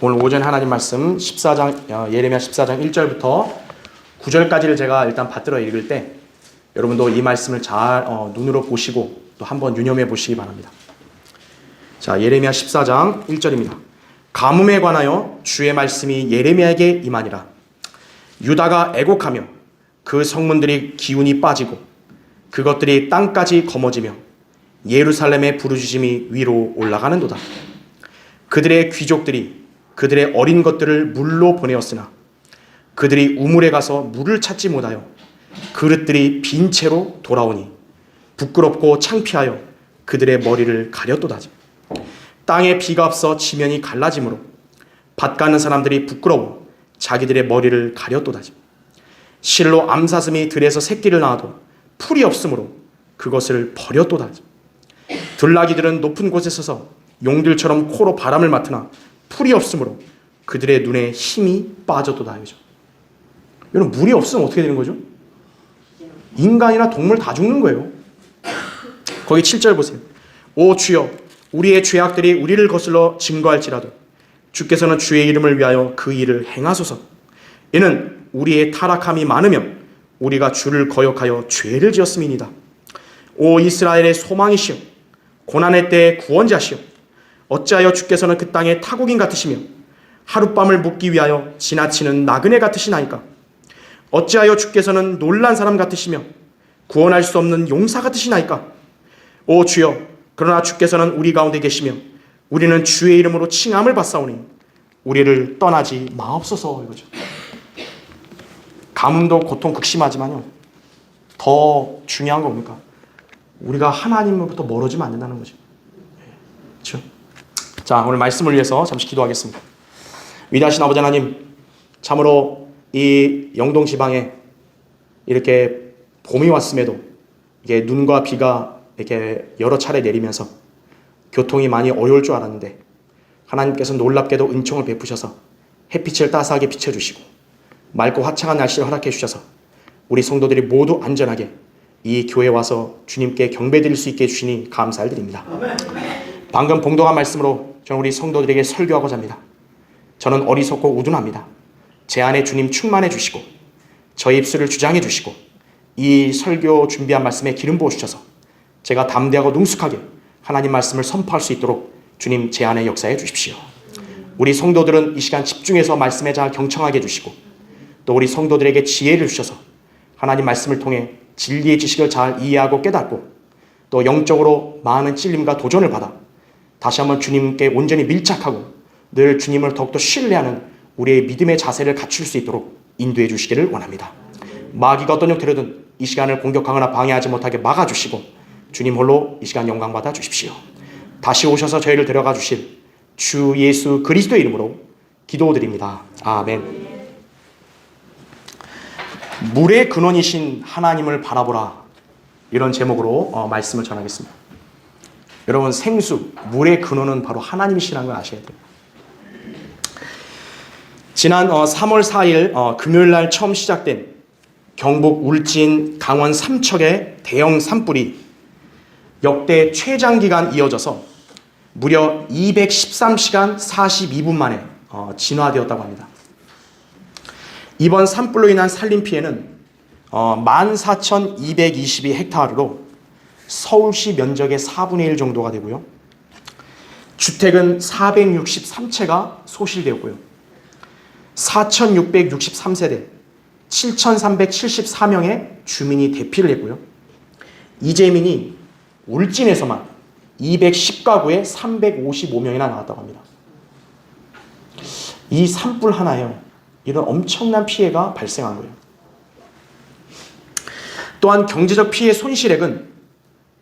오늘 오전에 하나님 말씀 14장 예레미야 14장 1절부터 9절까지를 제가 일단 받들어 읽을 때 여러분도 이 말씀을 잘 눈으로 보시고 또 한번 유념해 보시기 바랍니다. 자, 예레미야 14장 1절입니다. 가뭄에 관하여 주의 말씀이 예레미야에게 임하니라. 유다가 애곡하며 그 성문들이 기운이 빠지고 그것들이 땅까지 거머지며 예루살렘의 부르짖음이 위로 올라가는도다. 그들의 귀족들이 그들의 어린 것들을 물로 보내었으나 그들이 우물에 가서 물을 찾지 못하여 그릇들이 빈 채로 돌아오니 부끄럽고 창피하여 그들의 머리를 가렸도다. 땅에 비가 없어 지면이 갈라지므로 밭 가는 사람들이 부끄러워 자기들의 머리를 가렸도다. 실로 암사슴이 들에서 새끼를 낳아도 풀이 없으므로 그것을 버렸도다. 들나귀들은 높은 곳에 서서 용들처럼 코로 바람을 맡으나 풀이 없으므로 그들의 눈에 힘이 빠졌도다. 여러분, 물이 없으면 어떻게 되는 거죠? 인간이나 동물 다 죽는 거예요. 거기 7절 보세요. 오 주여, 우리의 죄악들이 우리를 거슬러 증거할지라도 주께서는 주의 이름을 위하여 그 일을 행하소서. 이는 우리의 타락함이 많으면 우리가 주를 거역하여 죄를 지었음이니이다. 오 이스라엘의 소망이시여, 고난의 때의 구원자시여, 어찌하여 주께서는 그 땅의 타국인 같으시며 하룻밤을 묵기 위하여 지나치는 나그네 같으시나이까? 어찌하여 주께서는 놀란 사람 같으시며 구원할 수 없는 용사 같으시나이까? 오 주여, 그러나 주께서는 우리 가운데 계시며 우리는 주의 이름으로 칭함을 받사오니 우리를 떠나지 마옵소서. 이거죠. 가뭄도 고통 극심하지만요, 더 중요한 겁니까? 우리가 하나님으로부터 멀어지면 안 된다는 거죠. 그렇죠? 자, 오늘 말씀을 위해서 잠시 기도하겠습니다. 위대하신 아버지 하나님, 참으로 이 영동 지방에 이렇게 봄이 왔음에도 이게 눈과 비가 이렇게 여러 차례 내리면서 교통이 많이 어려울 줄 알았는데 하나님께서 놀랍게도 은총을 베푸셔서 햇빛을 따스하게 비춰주시고 맑고 화창한 날씨를 허락해 주셔서 우리 성도들이 모두 안전하게 이 교회에 와서 주님께 경배드릴 수 있게 해주시니 감사를 드립니다. 방금 봉독한 말씀으로 저는 우리 성도들에게 설교하고자 합니다. 저는 어리석고 우둔합니다. 제 안에 주님 충만해 주시고 저의 입술을 주장해 주시고 이 설교 준비한 말씀에 기름 부어 주셔서 제가 담대하고 능숙하게 하나님 말씀을 선포할 수 있도록 주님 제 안에 역사해 주십시오. 우리 성도들은 이 시간 집중해서 말씀에 잘 경청하게 해주시고 또 우리 성도들에게 지혜를 주셔서 하나님 말씀을 통해 진리의 지식을 잘 이해하고 깨닫고 또 영적으로 많은 찔림과 도전을 받아 다시 한번 주님께 온전히 밀착하고 늘 주님을 더욱더 신뢰하는 우리의 믿음의 자세를 갖출 수 있도록 인도해 주시기를 원합니다. 마귀가 어떤 형태로든 이 시간을 공격하거나 방해하지 못하게 막아주시고 주님 홀로 이 시간 영광 받아 주십시오. 다시 오셔서 저희를 데려가 주실 주 예수 그리스도의 이름으로 기도드립니다. 아멘. 물의 근원이신 하나님을 바라보라, 이런 제목으로 말씀을 전하겠습니다. 여러분, 생수, 물의 근원은 바로 하나님이시라는 걸 아셔야 돼요. 지난 3월 4일 금요일 날 처음 시작된 경북 울진 강원 삼척의 대형 산불이 역대 최장기간 이어져서 무려 213시간 42분 만에 진화되었다고 합니다. 이번 산불로 인한 산림 피해는 14,222헥타르로 서울시 면적의 4분의 1 정도가 되고요. 주택은 463채가 소실되었고요. 4,663세대 7,374명의 주민이 대피를 했고요. 이재민이 울진에서만 210가구에 355명이나 나왔다고 합니다. 이 산불 하나에 이런 엄청난 피해가 발생한 거예요. 또한 경제적 피해 손실액은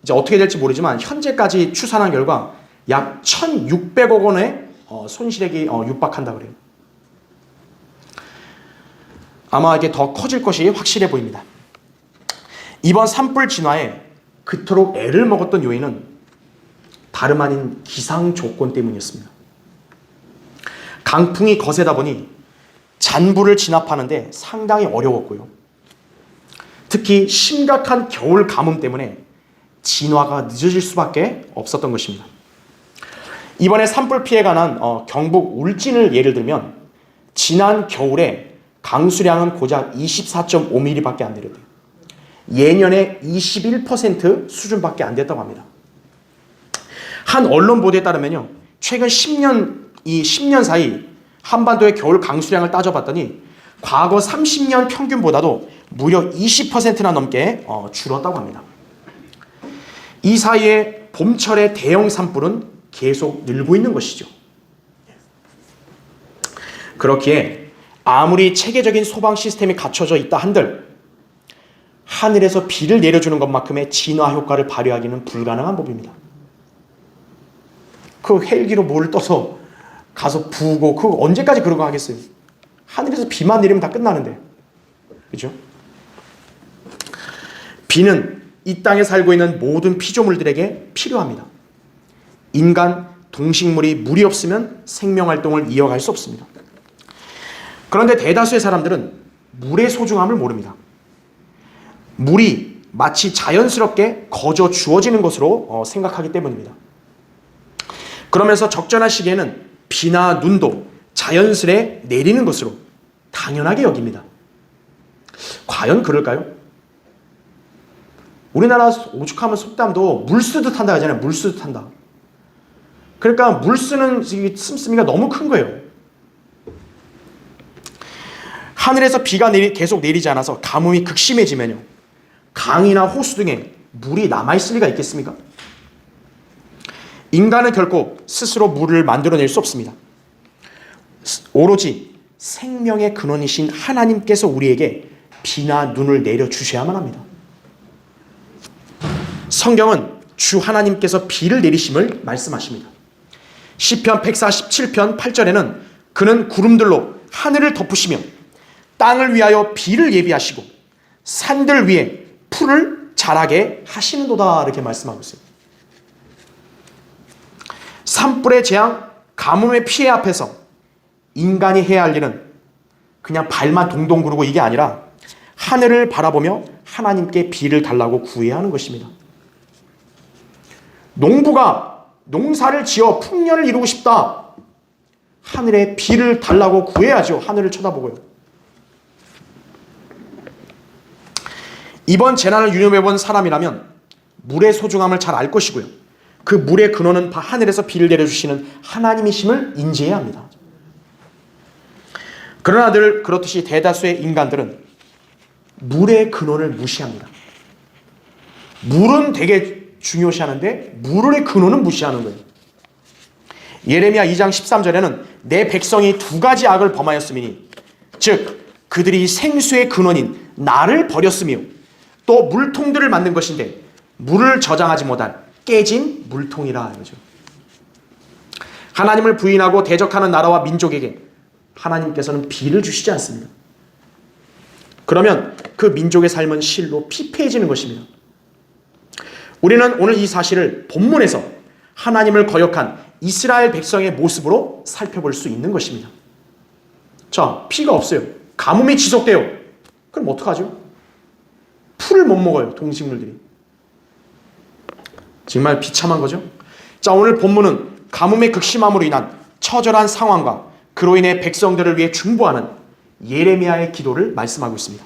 이제 어떻게 될지 모르지만 현재까지 추산한 결과 약 1,600억 원의 손실액이 육박한다고 그래요. 아마 이게 더 커질 것이 확실해 보입니다. 이번 산불 진화에 그토록 애를 먹었던 요인은 다름 아닌 기상 조건 때문이었습니다. 강풍이 거세다 보니 잔불을 진압하는데 상당히 어려웠고요. 특히 심각한 겨울 가뭄 때문에 진화가 늦어질 수밖에 없었던 것입니다. 이번에 산불 피해가 난 경북 울진을 예를 들면 지난 겨울에 강수량은 고작 24.5mm밖에 안 내렸대요. 예년의 21% 수준밖에 안 됐다고 합니다. 한 언론 보도에 따르면요, 최근 10년 사이 한반도의 겨울 강수량을 따져봤더니 과거 30년 평균보다도 무려 20%나 넘게 줄었다고 합니다. 이 사이에 봄철의 대형 산불은 계속 늘고 있는 것이죠. 그렇기에 아무리 체계적인 소방 시스템이 갖춰져 있다 한들 하늘에서 비를 내려주는 것만큼의 진화 효과를 발휘하기는 불가능한 법입니다. 그 헬기로 물을 떠서 가서 부고 그 언제까지 그런 거 하겠어요? 하늘에서 비만 내리면 다 끝나는데. 그죠? 비는 이 땅에 살고 있는 모든 피조물들에게 필요합니다. 인간, 동식물이 물이 없으면 생명활동을 이어갈 수 없습니다. 그런데 대다수의 사람들은 물의 소중함을 모릅니다. 물이 마치 자연스럽게 거저 주어지는 것으로 생각하기 때문입니다. 그러면서 적절한 시기에는 비나 눈도 자연스레 내리는 것으로 당연하게 여깁니다. 과연 그럴까요? 우리나라 오죽하면 속담도 물 쓰듯 한다 하잖아요. 물 쓰듯 한다. 그러니까 물 쓰는 씀씀이가 너무 큰 거예요. 하늘에서 비가 계속 내리지 않아서 가뭄이 극심해지면요, 강이나 호수 등에 물이 남아있을 리가 있겠습니까? 인간은 결코 스스로 물을 만들어낼 수 없습니다. 오로지 생명의 근원이신 하나님께서 우리에게 비나 눈을 내려주셔야만 합니다. 성경은 주 하나님께서 비를 내리심을 말씀하십니다. 시편 147편 8절에는 그는 구름들로 하늘을 덮으시며 땅을 위하여 비를 예비하시고 산들 위에 풀을 자라게 하시는도다, 이렇게 말씀하고 있어요. 산불의 재앙, 가뭄의 피해 앞에서 인간이 해야 할 일은 그냥 발만 동동 구르고 이게 아니라 하늘을 바라보며 하나님께 비를 달라고 구해야 하는 것입니다. 농부가 농사를 지어 풍년을 이루고 싶다. 하늘에 비를 달라고 구해야죠. 하늘을 쳐다보고요. 이번 재난을 유념해본 사람이라면 물의 소중함을 잘 알 것이고요. 그 물의 근원은 하늘에서 비를 내려주시는 하나님이심을 인지해야 합니다. 그러나 늘 그렇듯이 대다수의 인간들은 물의 근원을 무시합니다. 물은 되게 중요시하는데 물의 근원은 무시하는 거예요. 예레미야 2장 13절에는 내 백성이 두 가지 악을 범하였으니 즉 그들이 생수의 근원인 나를 버렸으며 또 물통들을 만든 것인데 물을 저장하지 못한 깨진 물통이라 이거죠. 하나님을 부인하고 대적하는 나라와 민족에게 하나님께서는 비를 주시지 않습니다. 그러면 그 민족의 삶은 실로 피폐해지는 것입니다. 우리는 오늘 이 사실을 본문에서 하나님을 거역한 이스라엘 백성의 모습으로 살펴볼 수 있는 것입니다. 자, 피가 없어요. 가뭄이 지속돼요. 그럼 어떡하죠? 풀을 못 먹어요, 동식물들이. 정말 비참한 거죠. 자, 오늘 본문은 가뭄의 극심함으로 인한 처절한 상황과 그로 인해 백성들을 위해 중보하는 예레미야의 기도를 말씀하고 있습니다.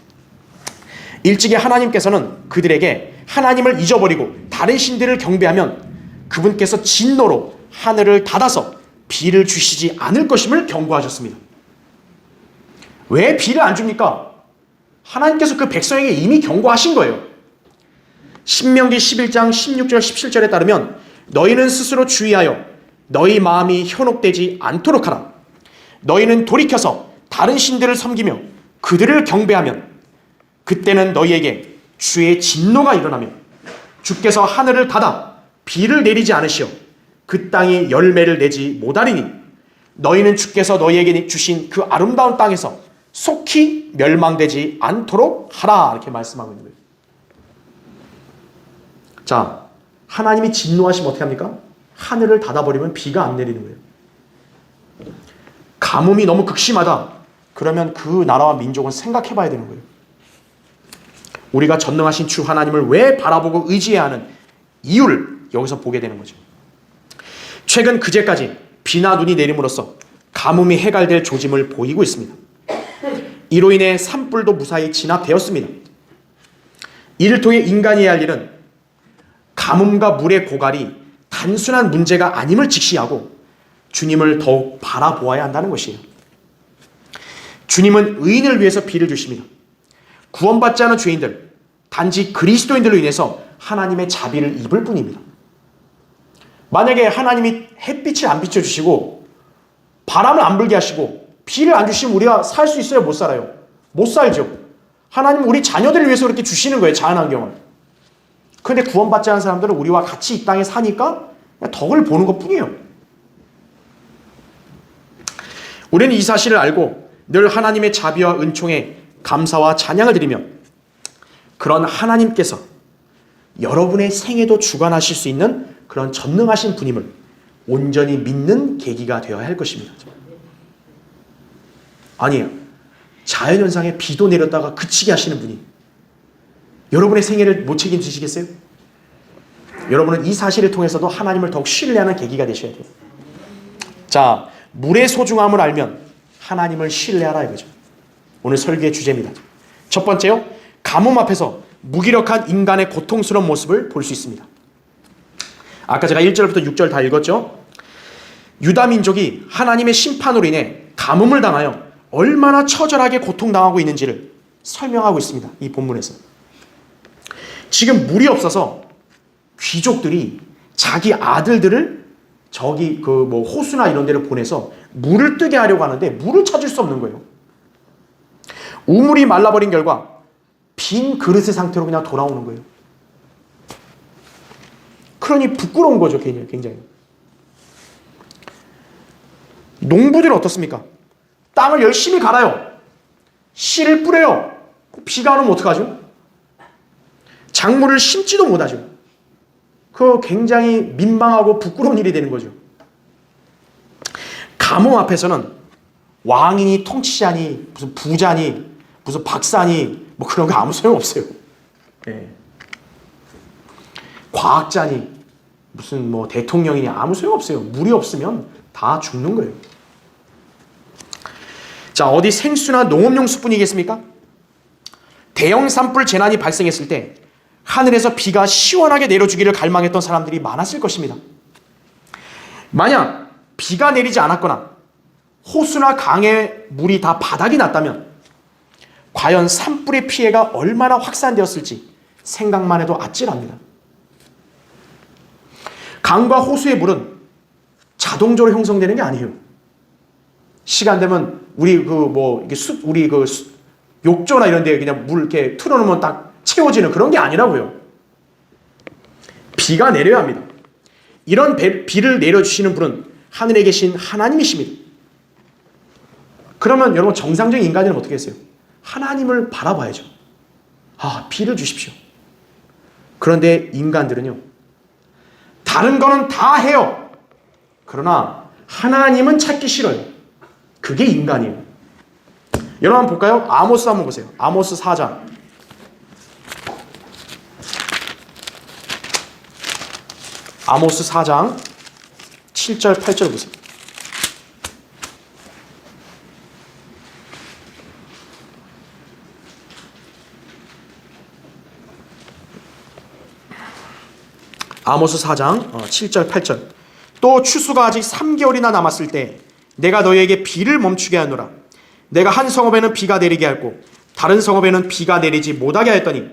일찍이 하나님께서는 그들에게 하나님을 잊어버리고 다른 신들을 경배하면 그분께서 진노로 하늘을 닫아서 비를 주시지 않을 것임을 경고하셨습니다. 왜 비를 안 줍니까? 하나님께서 그 백성에게 이미 경고하신 거예요. 신명기 11장 16절 17절에 따르면 너희는 스스로 주의하여 너희 마음이 현혹되지 않도록 하라. 너희는 돌이켜서 다른 신들을 섬기며 그들을 경배하면 그때는 너희에게 주의 진노가 일어나며 주께서 하늘을 닫아 비를 내리지 않으시어 그 땅이 열매를 내지 못하리니 너희는 주께서 너희에게 주신 그 아름다운 땅에서 속히 멸망되지 않도록 하라, 이렇게 말씀하고 있는 거예요. 자, 하나님이 진노하시면 어떻게 합니까? 하늘을 닫아버리면 비가 안 내리는 거예요. 가뭄이 너무 극심하다. 그러면 그 나라와 민족은 생각해 봐야 되는 거예요. 우리가 전능하신 주 하나님을 왜 바라보고 의지해야 하는 이유를 여기서 보게 되는 거죠. 최근 그제까지 비나 눈이 내림으로써 가뭄이 해갈될 조짐을 보이고 있습니다. 이로 인해 산불도 무사히 진압되었습니다. 이를 통해 인간이 해야 할 일은 가뭄과 물의 고갈이 단순한 문제가 아님을 직시하고 주님을 더욱 바라보아야 한다는 것이에요. 주님은 의인을 위해서 비를 주십니다. 구원받지 않은 죄인들, 단지 그리스도인들로 인해서 하나님의 자비를 입을 뿐입니다. 만약에 하나님이 햇빛을 안 비춰주시고 바람을 안 불게 하시고 비를 안 주시면 우리가 살 수 있어요? 못 살아요? 못 살죠. 하나님은 우리 자녀들을 위해서 그렇게 주시는 거예요. 자연환경을. 그런데 구원받지 않은 사람들은 우리와 같이 이 땅에 사니까 그냥 덕을 보는 것뿐이에요. 우리는 이 사실을 알고 늘 하나님의 자비와 은총에 감사와 찬양을 드리며 그런 하나님께서 여러분의 생애도 주관하실 수 있는 그런 전능하신 분임을 온전히 믿는 계기가 되어야 할 것입니다. 아니에요. 자연현상에 비도 내렸다가 그치게 하시는 분이 여러분의 생애를 못 책임지시겠어요? 여러분은 이 사실을 통해서도 하나님을 더욱 신뢰하는 계기가 되셔야 돼요. 자, 물의 소중함을 알면 하나님을 신뢰하라 이거죠. 오늘 설교의 주제입니다. 첫 번째요. 가뭄 앞에서 무기력한 인간의 고통스러운 모습을 볼 수 있습니다. 아까 제가 1절부터 6절 다 읽었죠. 유다 민족이 하나님의 심판으로 인해 가뭄을 당하여 얼마나 처절하게 고통당하고 있는지를 설명하고 있습니다. 이 본문에서. 지금 물이 없어서 귀족들이 자기 아들들을 저기 호수나 이런 데를 보내서 물을 뜨게 하려고 하는데 물을 찾을 수 없는 거예요. 우물이 말라버린 결과 빈 그릇의 상태로 그냥 돌아오는 거예요. 그러니 부끄러운 거죠, 굉장히. 농부들은 어떻습니까? 땅을 열심히 갈아요. 씨를 뿌려요. 비가 안 오면 어떡하죠? 작물을 심지도 못하죠. 그거 굉장히 민망하고 부끄러운 일이 되는 거죠. 가뭄 앞에서는 왕이니 통치자니 무슨 부자니 무슨 박사니 뭐 그런 거 아무 소용없어요. 네. 과학자니 무슨 뭐 대통령이니 아무 소용없어요. 물이 없으면 다 죽는 거예요. 자, 어디 생수나 농업용 수뿐이겠습니까? 대형 산불 재난이 발생했을 때 하늘에서 비가 시원하게 내려주기를 갈망했던 사람들이 많았을 것입니다. 만약 비가 내리지 않았거나 호수나 강의 물이 다 바닥이 났다면 과연 산불의 피해가 얼마나 확산되었을지 생각만 해도 아찔합니다. 강과 호수의 물은 자동적으로 형성되는 게 아니에요. 시간 되면 우리 욕조나 이런 데 그냥 물 이렇게 틀어놓으면 딱 채워지는 그런 게 아니라고요. 비가 내려야 합니다. 이런 비를 내려주시는 분은 하늘에 계신 하나님이십니다. 그러면 여러분 정상적인 인간이면 어떻게 했어요? 하나님을 바라봐야죠. 아, 비를 주십시오. 그런데 인간들은요. 다른 거는 다 해요. 그러나 하나님은 찾기 싫어요. 그게 인간이에요. 여러분 한번 볼까요? 아모스 한번 보세요. 아모스 4장. 아모스 4장 7절 8절 보세요. 아모스 4장 7절 8절. 또 추수가 아직 3개월이나 남았을 때 내가 너희에게 비를 멈추게 하노라. 내가 한 성읍에는 비가 내리게 하였고 다른 성읍에는 비가 내리지 못하게 하였더니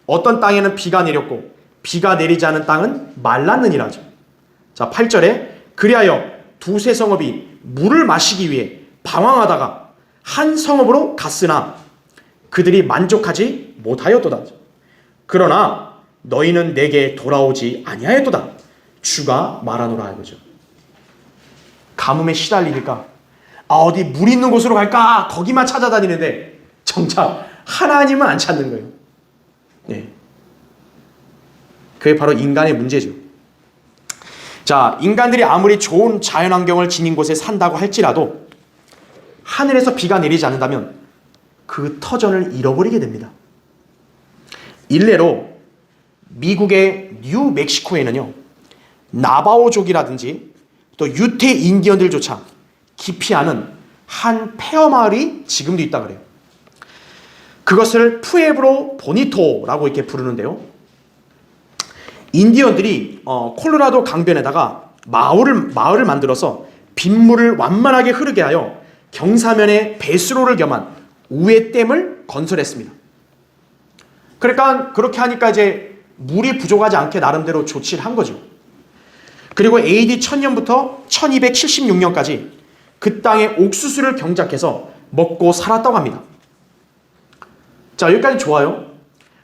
어떤 땅에는 비가 내렸고 비가 내리지 않은 땅은 말랐느니라. 자, 8절에 그리하여 두세 성읍이 물을 마시기 위해 방황하다가 한 성읍으로 갔으나 그들이 만족하지 못하였도다. 그러나 너희는 내게 돌아오지 아니하였도다. 주가 말하노라 이거죠. 가뭄에 시달리니까 어디 물 있는 곳으로 갈까 거기만 찾아다니는데 정작 하나님은 안 찾는 거예요. 네. 그게 바로 인간의 문제죠. 자, 인간들이 아무리 좋은 자연환경을 지닌 곳에 산다고 할지라도 하늘에서 비가 내리지 않는다면 그 터전을 잃어버리게 됩니다. 일례로 미국의 뉴멕시코에는요, 나바오족이라든지 또 유태 인디언들조차 기피하는 한 폐허 마을이 지금도 있다 그래요. 그것을 푸에브로 보니토라고 이렇게 부르는데요. 인디언들이 콜로라도 강변에다가 마을을 만들어서 빗물을 완만하게 흐르게 하여 경사면에 배수로를 겸한 우회댐을 건설했습니다. 그러니까 그렇게 하니까 이제 물이 부족하지 않게 나름대로 조치를 한 거죠. 그리고 AD 1000년부터 1276년까지 그 땅에 옥수수를 경작해서 먹고 살았다고 합니다. 자, 여기까지 좋아요.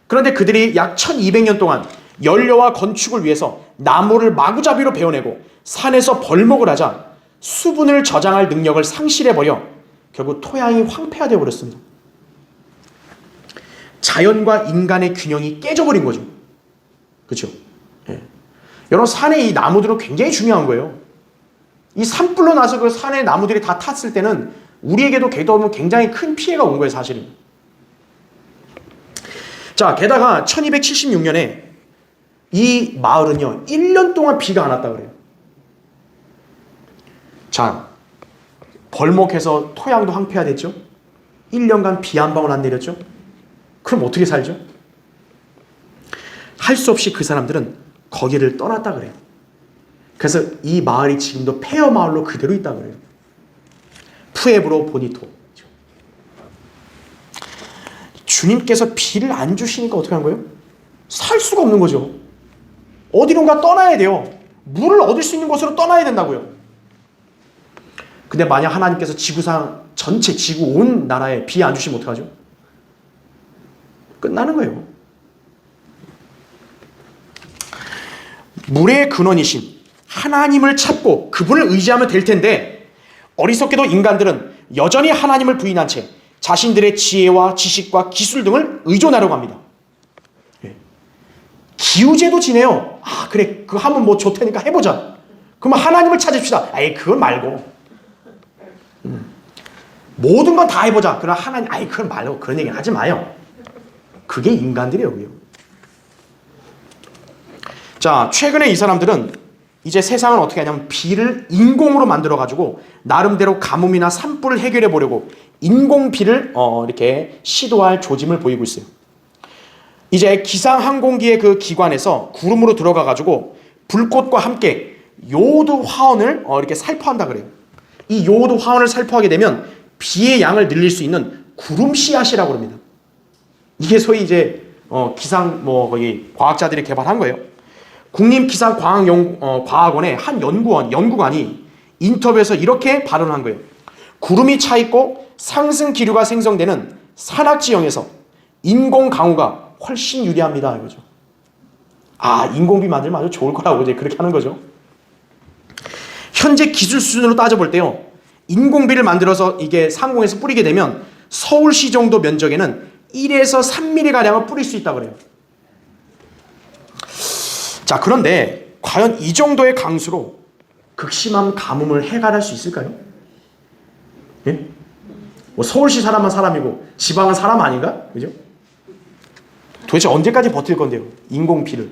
그런데 그들이 약 1200년 동안 연료와 건축을 위해서 나무를 마구잡이로 베어내고 산에서 벌목을 하자 수분을 저장할 능력을 상실해버려 결국 토양이 황폐화되어 버렸습니다. 자연과 인간의 균형이 깨져버린 거죠. 그렇죠? 예. 여러분, 산의 이 나무들은 굉장히 중요한 거예요. 이 산불로 나서 그 산의 나무들이 다 탔을 때는 우리에게도 굉장히 큰 피해가 온 거예요, 사실은. 자, 게다가 1276년에 이 마을은요 1년 동안 비가 안 왔다 그래요. 자, 벌목해서 토양도 황폐화됐죠. 1년간 비 한 방울 안 내렸죠. 그럼 어떻게 살죠? 할 수 없이 그 사람들은 거기를 떠났다 그래요. 그래서 이 마을이 지금도 폐허 마을로 그대로 있다 그래요. 푸에브로 보니토. 주님께서 비를 안 주시니까 어떻게 한 거예요? 살 수가 없는 거죠. 어디론가 떠나야 돼요. 물을 얻을 수 있는 곳으로 떠나야 된다고요. 근데 만약 하나님께서 지구상 전체 지구 온 나라에 비 안 주시면 어떡하죠? 끝나는 거예요. 물의 근원이신 하나님을 찾고 그분을 의지하면 될 텐데 어리석게도 인간들은 여전히 하나님을 부인한 채 자신들의 지혜와 지식과 기술 등을 의존하려고 합니다. 기우제도 지내요. 아, 그래, 그거 하면 뭐 좋다니까 해보자. 그러면 하나님을 찾읍시다. 아이, 그건 말고. 모든 건 다 해보자. 그럼 하나님, 아이, 그건 말고. 그런 얘기는 하지 마요. 그게 인간들이에요. 자, 최근에 이 사람들은 이제 세상은 어떻게 하냐면 비를 인공으로 만들어가지고 나름대로 가뭄이나 산불을 해결해 보려고 인공비를 이렇게 시도할 조짐을 보이고 있어요. 이제 기상항공기의 그 기관에서 구름으로 들어가가지고 불꽃과 함께 요오드 화원을 이렇게 살포한다 그래요. 이 요오드 화원을 살포하게 되면 비의 양을 늘릴 수 있는 구름 씨앗이라고 합니다. 이게 소위 이제 기상 거기 과학자들이 개발한 거예요. 국립기상과학원의 한 연구관이 인터뷰에서 이렇게 발언한 거예요. 구름이 차 있고 상승 기류가 생성되는 산악 지형에서 인공 강우가 훨씬 유리합니다. 이거죠. 아, 인공비 만들면 아주 좋을 거라고 이제 그렇게 하는 거죠. 현재 기술 수준으로 따져볼 때요, 인공비를 만들어서 이게 상공에서 뿌리게 되면 서울시 정도 면적에는 1에서 3mm 가량을 뿌릴 수 있다고 그래요. 자, 그런데 과연 이 정도의 강수로 극심한 가뭄을 해결할 수 있을까요? 예? 뭐 서울시 사람만 사람이고 지방은 사람 아닌가? 그죠? 도대체 언제까지 버틸 건데요? 인공비를.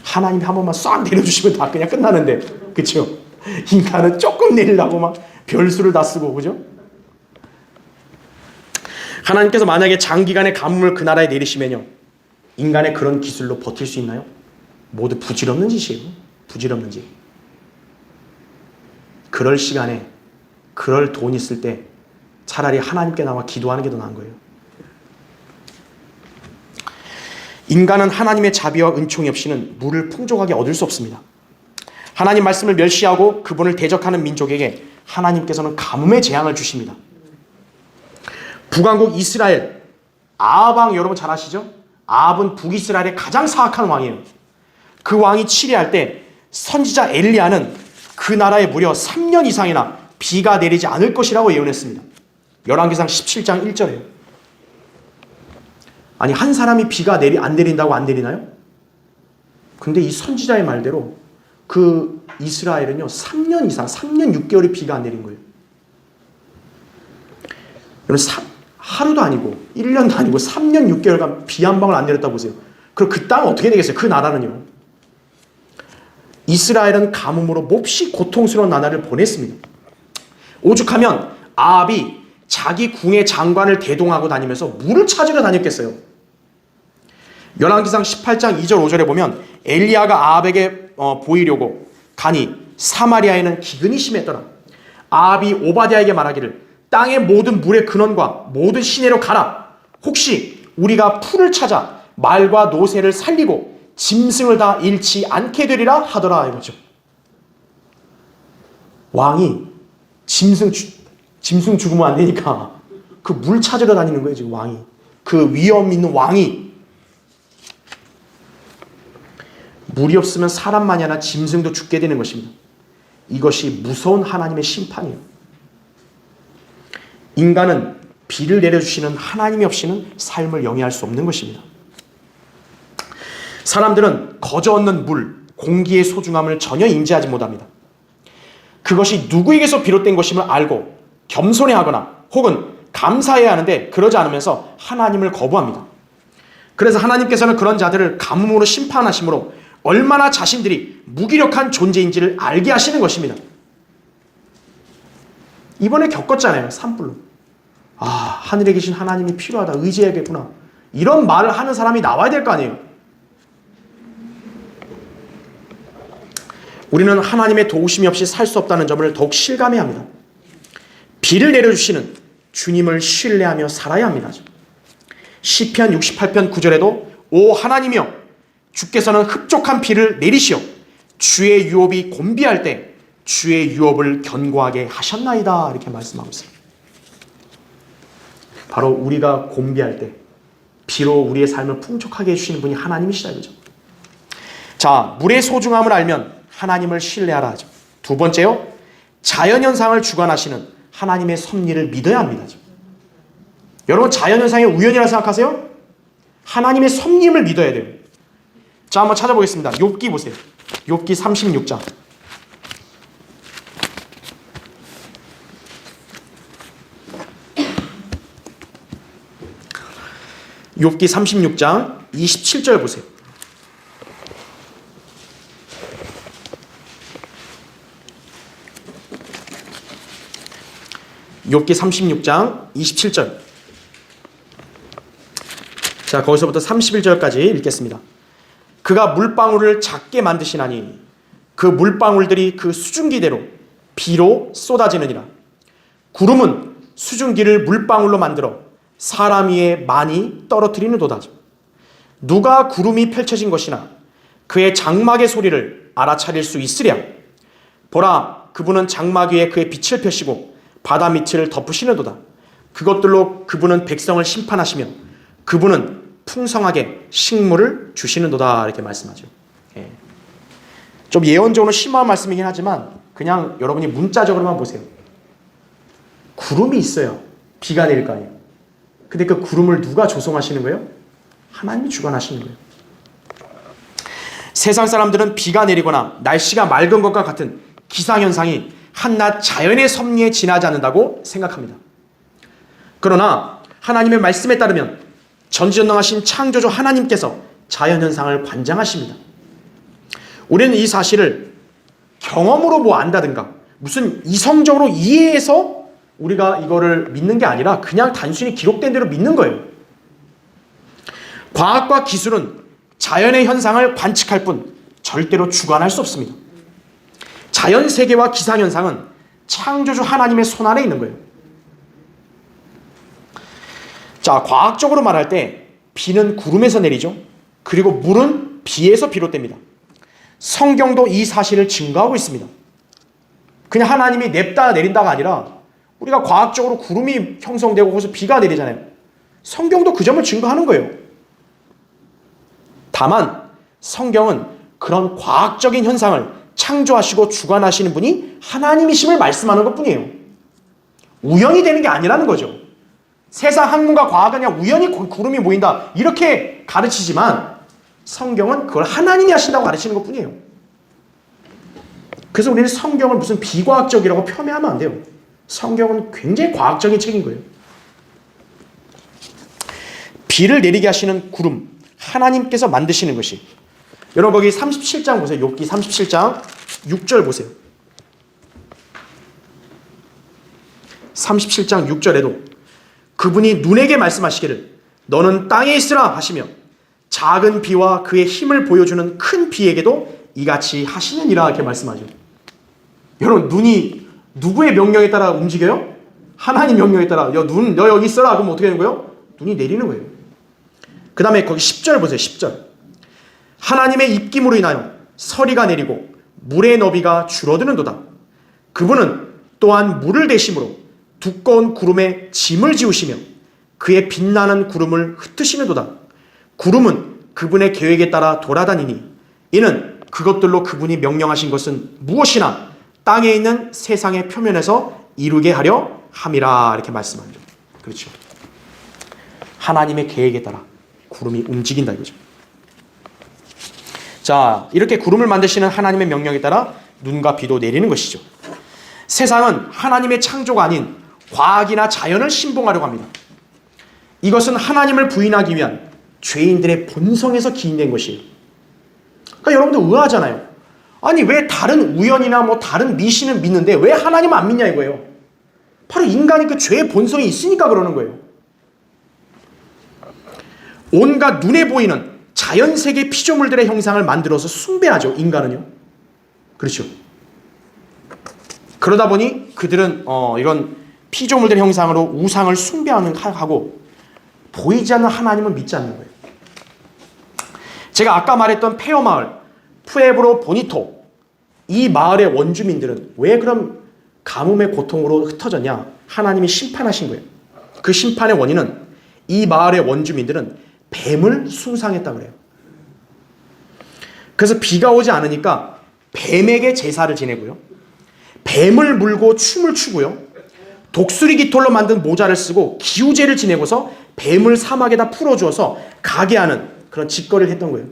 하나님이 한 번만 싹 내려주시면 다 그냥 끝나는데, 그쵸? 인간은 조금 내리려고 막 별수를 다 쓰고, 그죠? 하나님께서 만약에 장기간의 가뭄을 그 나라에 내리시면요, 인간의 그런 기술로 버틸 수 있나요? 모두 부질없는 짓이에요. 부질없는 짓. 그럴 시간에, 그럴 돈 있을 때 차라리 하나님께 나와 기도하는 게 더 나은 거예요. 인간은 하나님의 자비와 은총이 없이는 물을 풍족하게 얻을 수 없습니다. 하나님 말씀을 멸시하고 그분을 대적하는 민족에게 하나님께서는 가뭄의 재앙을 주십니다. 북왕국 이스라엘, 아합 왕 여러분 잘 아시죠? 아합은 북이스라엘의 가장 사악한 왕이에요. 그 왕이 치리할 때 선지자 엘리야는 그 나라에 무려 3년 이상이나 비가 내리지 않을 것이라고 예언했습니다. 열왕기상 17장 1절에요. 아니, 한 사람이 비가 안 내린다고 안 내리나요? 근데 이 선지자의 말대로 그 이스라엘은요 3년 이상, 3년 6개월이 비가 안 내린 거예요. 여러분, 하루도 아니고 1년도 아니고 3년 6개월간 비 한 방울 안 내렸다고 보세요. 그럼 그 땅은 어떻게 되겠어요? 그 나라는요. 이스라엘은 가뭄으로 몹시 고통스러운 나날을 보냈습니다. 오죽하면 아합이 자기 궁의 장관을 대동하고 다니면서 물을 찾으러 다녔겠어요. 열왕기상 18장 2절 5절에 보면 엘리야가 아합에게 보이려고 가니 사마리아에는 기근이 심했더라. 아합이 오바댜에게 말하기를 땅의 모든 물의 근원과 모든 시내로 가라. 혹시 우리가 풀을 찾아 말과 노새를 살리고 짐승을 다 잃지 않게 되리라 하더라 이거죠. 왕이 짐승 죽으면 안 되니까 그 물 찾으러 다니는 거예요. 지금 왕이, 그 위험 있는 왕이. 물이 없으면 사람만이 아니라 짐승도 죽게 되는 것입니다. 이것이 무서운 하나님의 심판이에요. 인간은 비를 내려주시는 하나님이 없이는 삶을 영위할 수 없는 것입니다. 사람들은 거저 얻는 물, 공기의 소중함을 전혀 인지하지 못합니다. 그것이 누구에게서 비롯된 것임을 알고 겸손해하거나 혹은 감사해야 하는데 그러지 않으면서 하나님을 거부합니다. 그래서 하나님께서는 그런 자들을 가뭄으로 심판하심으로 얼마나 자신들이 무기력한 존재인지를 알게 하시는 것입니다. 이번에 겪었잖아요. 산불로. 아, 하늘에 계신 하나님이 필요하다. 의지해야겠구나. 이런 말을 하는 사람이 나와야 될 거 아니에요. 우리는 하나님의 도우심이 없이 살 수 없다는 점을 더욱 실감해야 합니다. 비를 내려주시는 주님을 신뢰하며 살아야 합니다. 시편 68편 9절에도 오 하나님이여 주께서는 흡족한 비를 내리시어 주의 유업이 곤비할 때 주의 유업을 견고하게 하셨나이다 이렇게 말씀하고 있어요. 바로 우리가 곤비할 때 비로 우리의 삶을 풍족하게 해주시는 분이 하나님이시다 이거죠. 자, 물의 소중함을 알면 하나님을 신뢰하라 하죠. 두 번째요, 자연현상을 주관하시는 하나님의 섭리를 믿어야 합니다. 여러분 자연현상이 우연이라고 생각하세요? 하나님의 섭리를 믿어야 돼요. 자, 한번 찾아보겠습니다. 욥기 보세요. 욥기 36장. 욥기 36장 27절 보세요. 욥기 36장 27절. 자, 거기서부터 31절까지 읽겠습니다. 그가 물방울을 작게 만드시나니 그 물방울들이 그 수증기대로 비로 쏟아지느니라. 구름은 수증기를 물방울로 만들어 사람 위에 많이 떨어뜨리는도다. 누가 구름이 펼쳐진 것이나 그의 장막의 소리를 알아차릴 수 있으랴. 보라, 그분은 장막 위에 그의 빛을 펴시고 바다 밑을 덮으시는도다. 그것들로 그분은 백성을 심판하시며 그분은 풍성하게 식물을 주시는도다 이렇게 말씀하죠. 예. 좀 예언적으로 심한 말씀이긴 하지만 그냥 여러분이 문자적으로만 보세요. 구름이 있어요. 비가 내릴 거 아니에요. 근데 그 구름을 누가 조성하시는 거예요? 하나님이 주관하시는 거예요. 세상 사람들은 비가 내리거나 날씨가 맑은 것과 같은 기상현상이 한낱 자연의 섭리에 지나지 않는다고 생각합니다. 그러나 하나님의 말씀에 따르면 전지전능하신 창조주 하나님께서 자연현상을 관장하십니다. 우리는 이 사실을 경험으로 안다든가 무슨 이성적으로 이해해서 우리가 이거를 믿는 게 아니라 그냥 단순히 기록된 대로 믿는 거예요. 과학과 기술은 자연의 현상을 관측할 뿐 절대로 주관할 수 없습니다. 자연 세계와 기상현상은 창조주 하나님의 손 안에 있는 거예요. 자, 과학적으로 말할 때 비는 구름에서 내리죠. 그리고 물은 비에서 비롯됩니다. 성경도 이 사실을 증거하고 있습니다. 그냥 하나님이 냅다 내린다가 아니라 우리가 과학적으로 구름이 형성되고 거기서 비가 내리잖아요. 성경도 그 점을 증거하는 거예요. 다만 성경은 그런 과학적인 현상을 창조하시고 주관하시는 분이 하나님이심을 말씀하는 것뿐이에요. 우연히 되는 게 아니라는 거죠. 세상 학문과 과학은 그냥 우연히 구름이 모인다 이렇게 가르치지만 성경은 그걸 하나님이 하신다고 가르치는 것뿐이에요. 그래서 우리는 성경을 무슨 비과학적이라고 폄훼하면 안 돼요. 성경은 굉장히 과학적인 책인 거예요. 비를 내리게 하시는 구름, 하나님께서 만드시는 것이 여러분 거기 37장 보세요. 욥기 37장 6절 보세요. 37장 6절에도 그분이 눈에게 말씀하시기를 너는 땅에 있으라 하시며 작은 비와 그의 힘을 보여주는 큰 비에게도 이같이 하시느니라 이렇게 말씀하죠. 여러분 눈이 누구의 명령에 따라 움직여요? 하나님 명령에 따라 너 여기 있어라 그럼 어떻게 되는 거예요? 눈이 내리는 거예요. 그 다음에 거기 10절 보세요. 10절 하나님의 입김으로 인하여 서리가 내리고 물의 너비가 줄어드는도다. 그분은 또한 물을 대심으로 두꺼운 구름에 짐을 지우시며 그의 빛나는 구름을 흩으시는도다. 구름은 그분의 계획에 따라 돌아다니니 이는 그것들로 그분이 명령하신 것은 무엇이나 땅에 있는 세상의 표면에서 이루게 하려 함이라 이렇게 말씀하죠. 그렇죠. 하나님의 계획에 따라 구름이 움직인다 이거죠. 자, 이렇게 구름을 만드시는 하나님의 명령에 따라 눈과 비도 내리는 것이죠. 세상은 하나님의 창조가 아닌 과학이나 자연을 신봉하려고 합니다. 이것은 하나님을 부인하기 위한 죄인들의 본성에서 기인된 것이에요. 그러니까 여러분들 의아하잖아요. 아니 왜 다른 우연이나 뭐 다른 미신을 믿는데 왜 하나님 안 믿냐 이거예요. 바로 인간이 그 죄의 본성이 있으니까 그러는 거예요. 온갖 눈에 보이는 자연세계 피조물들의 형상을 만들어서 숭배하죠. 인간은요. 그렇죠. 그러다 보니 그들은 이런 피조물들의 형상으로 우상을 숭배하는 하고 보이지 않는 하나님을 믿지 않는 거예요. 제가 아까 말했던 폐허 마을 푸에브로 보니토 이 마을의 원주민들은 왜 그럼 가뭄의 고통으로 흩어졌냐? 하나님이 심판하신 거예요. 그 심판의 원인은 이 마을의 원주민들은 뱀을 숭상했다고 그래요. 그래서 비가 오지 않으니까 뱀에게 제사를 지내고요. 뱀을 물고 춤을 추고요. 독수리 깃털로 만든 모자를 쓰고 기우제를 지내고서 뱀을 사막에다 풀어주어서 가게 하는 그런 짓거리를 했던 거예요.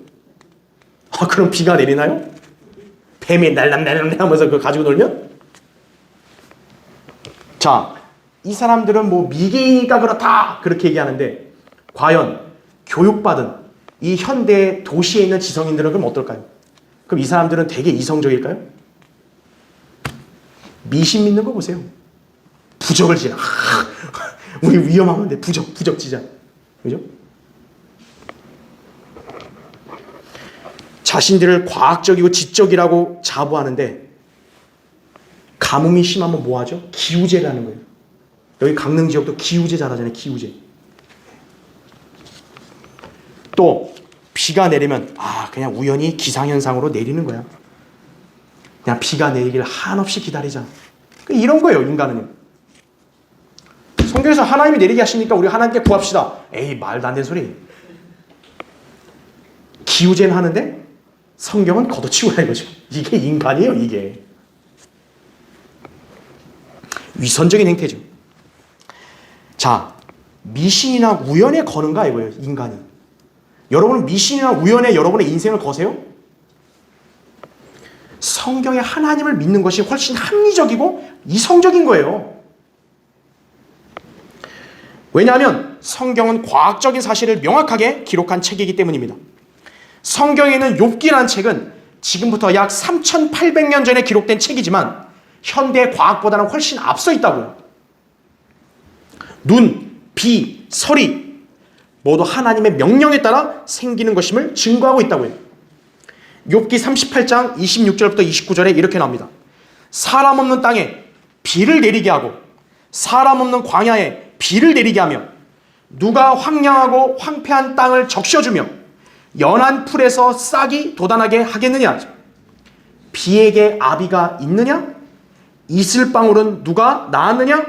그럼 비가 내리나요? 뱀이 날람날람 하면서 그거 가지고 놀면? 자, 이 사람들은 뭐 미개가 그렇다 그렇게 얘기하는데 과연 교육받은 이 현대 도시에 있는 지성인들은 그럼 어떨까요? 그럼 이 사람들은 되게 이성적일까요? 미신 믿는 거 보세요. 부적을 지나. 우리 위험하는데 부적 지자. 그죠? 자신들을 과학적이고 지적이라고 자부하는데 가뭄이 심하면 뭐하죠? 기우제를 하는 거예요. 여기 강릉 지역도 기우제 잘하잖아요. 기우제. 또 비가 내리면 그냥 우연히 기상현상으로 내리는 거야. 그냥 비가 내리길 한없이 기다리자. 이런 거예요. 인간은. 성경에서 하나님이 내리게 하시니까 우리 하나님께 구합시다. 에이 말도 안 되는 소리. 기우제는 하는데 성경은 걷어치우라 이거죠. 이게 인간이에요. 이게. 위선적인 행태죠. 자, 미신이나 우연에 거는가 이거예요. 인간이. 여러분은 미신이나 우연에 여러분의 인생을 거세요? 성경의 하나님을 믿는 것이 훨씬 합리적이고 이성적인 거예요. 왜냐하면 성경은 과학적인 사실을 명확하게 기록한 책이기 때문입니다. 성경에 있는 욥기라는 책은 지금부터 약 3,800년 전에 기록된 책이지만 현대 과학보다는 훨씬 앞서 있다고요. 눈, 비, 서리 모두 하나님의 명령에 따라 생기는 것임을 증거하고 있다고요. 욥기 38장 26절부터 29절에 이렇게 나옵니다. 사람 없는 땅에 비를 내리게 하고 사람 없는 광야에 비를 내리게 하며 누가 황량하고 황폐한 땅을 적셔주며 연한 풀에서 싹이 돋아나게 하겠느냐? 비에게 아비가 있느냐? 이슬방울은 누가 낳았느냐?